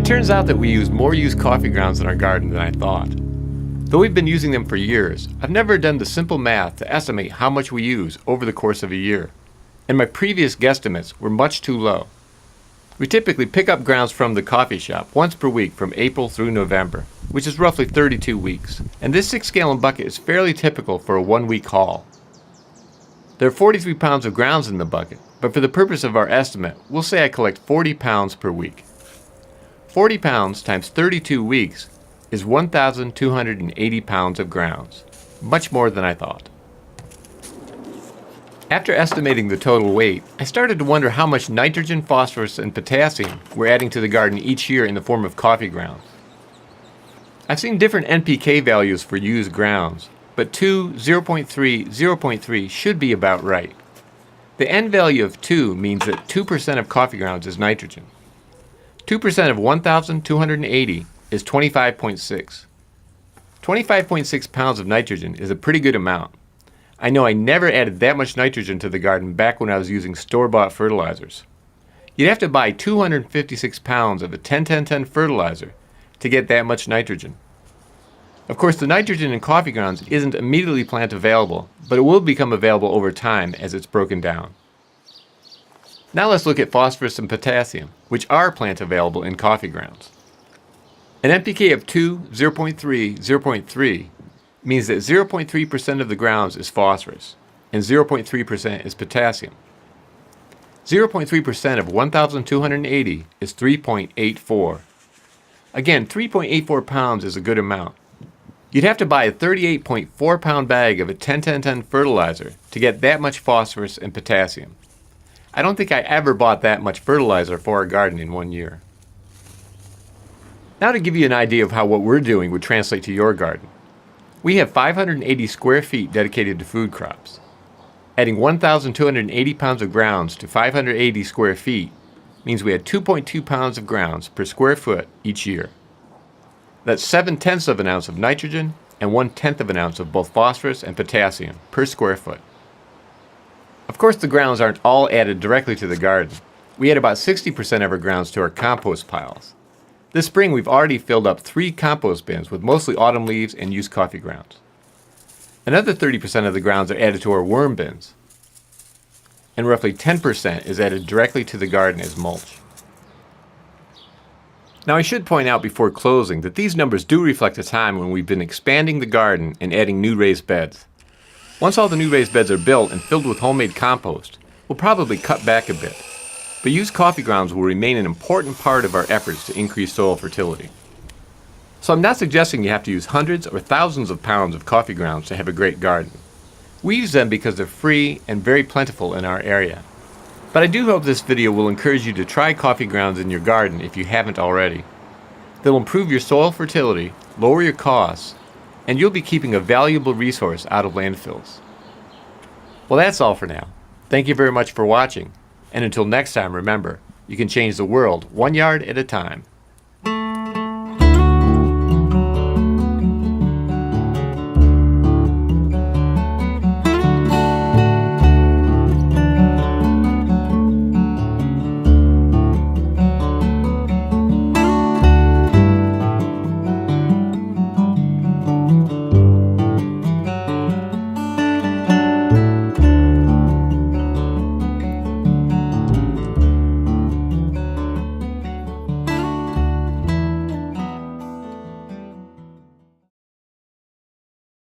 It turns out that we use more used coffee grounds in our garden than I thought. Though we've been using them for years, I've never done the simple math to estimate how much we use over the course of a year, and my previous guesstimates were much too low. We typically pick up grounds from the coffee shop once per week from April through November, which is roughly 32 weeks, and this 6-gallon bucket is fairly typical for a 1-week haul. There are 43 pounds of grounds in the bucket, but for the purpose of our estimate, we'll say I collect 40 pounds per week. 40 pounds times 32 weeks is 1,280 pounds of grounds, much more than I thought. After estimating the total weight, I started to wonder how much nitrogen, phosphorus, and potassium we're adding to the garden each year in the form of coffee grounds. I've seen different NPK values for used grounds, but 2, 0.3, 0.3 should be about right. The N value of 2 means that 2% of coffee grounds is nitrogen. 2% of 1,280 is 25.6. 25.6 pounds of nitrogen is a pretty good amount. I know I never added that much nitrogen to the garden back when I was using store-bought fertilizers. You'd have to buy 256 pounds of a 10-10-10 fertilizer to get that much nitrogen. Of course, the nitrogen in coffee grounds isn't immediately plant available, but it will become available over time as it's broken down. Now let's look at phosphorus and potassium, which are plant available in coffee grounds. An NPK of 2, 0.3, 0.3 means that 0.3% of the grounds is phosphorus and 0.3% is potassium. 0.3% of 1,280 is 3.84. Again, 3.84 pounds is a good amount. You'd have to buy a 38.4 pound bag of a 10-10-10 fertilizer to get that much phosphorus and potassium. I don't think I ever bought that much fertilizer for our garden in 1 year. Now to give you an idea of how what we're doing would translate to your garden. We have 580 square feet dedicated to food crops. Adding 1,280 pounds of grounds to 580 square feet means we had 2.2 pounds of grounds per square foot each year. That's 7/10 of an ounce of nitrogen and 1/10 of an ounce of both phosphorus and potassium per square foot. Of course, the grounds aren't all added directly to the garden. We add about 60% of our grounds to our compost piles. This spring, we've already filled up 3 compost bins with mostly autumn leaves and used coffee grounds. Another 30% of the grounds are added to our worm bins, and roughly 10% is added directly to the garden as mulch. Now, I should point out before closing that these numbers do reflect a time when we've been expanding the garden and adding new raised beds. Once all the new raised beds are built and filled with homemade compost, we'll probably cut back a bit. But used coffee grounds will remain an important part of our efforts to increase soil fertility. So I'm not suggesting you have to use hundreds or thousands of pounds of coffee grounds to have a great garden. We use them because they're free and very plentiful in our area. But I do hope this video will encourage you to try coffee grounds in your garden if you haven't already. They'll improve your soil fertility, lower your costs, and you'll be keeping a valuable resource out of landfills. Well, that's all for now. Thank you very much for watching. And until next time, remember, you can change the world 1 yard at a time.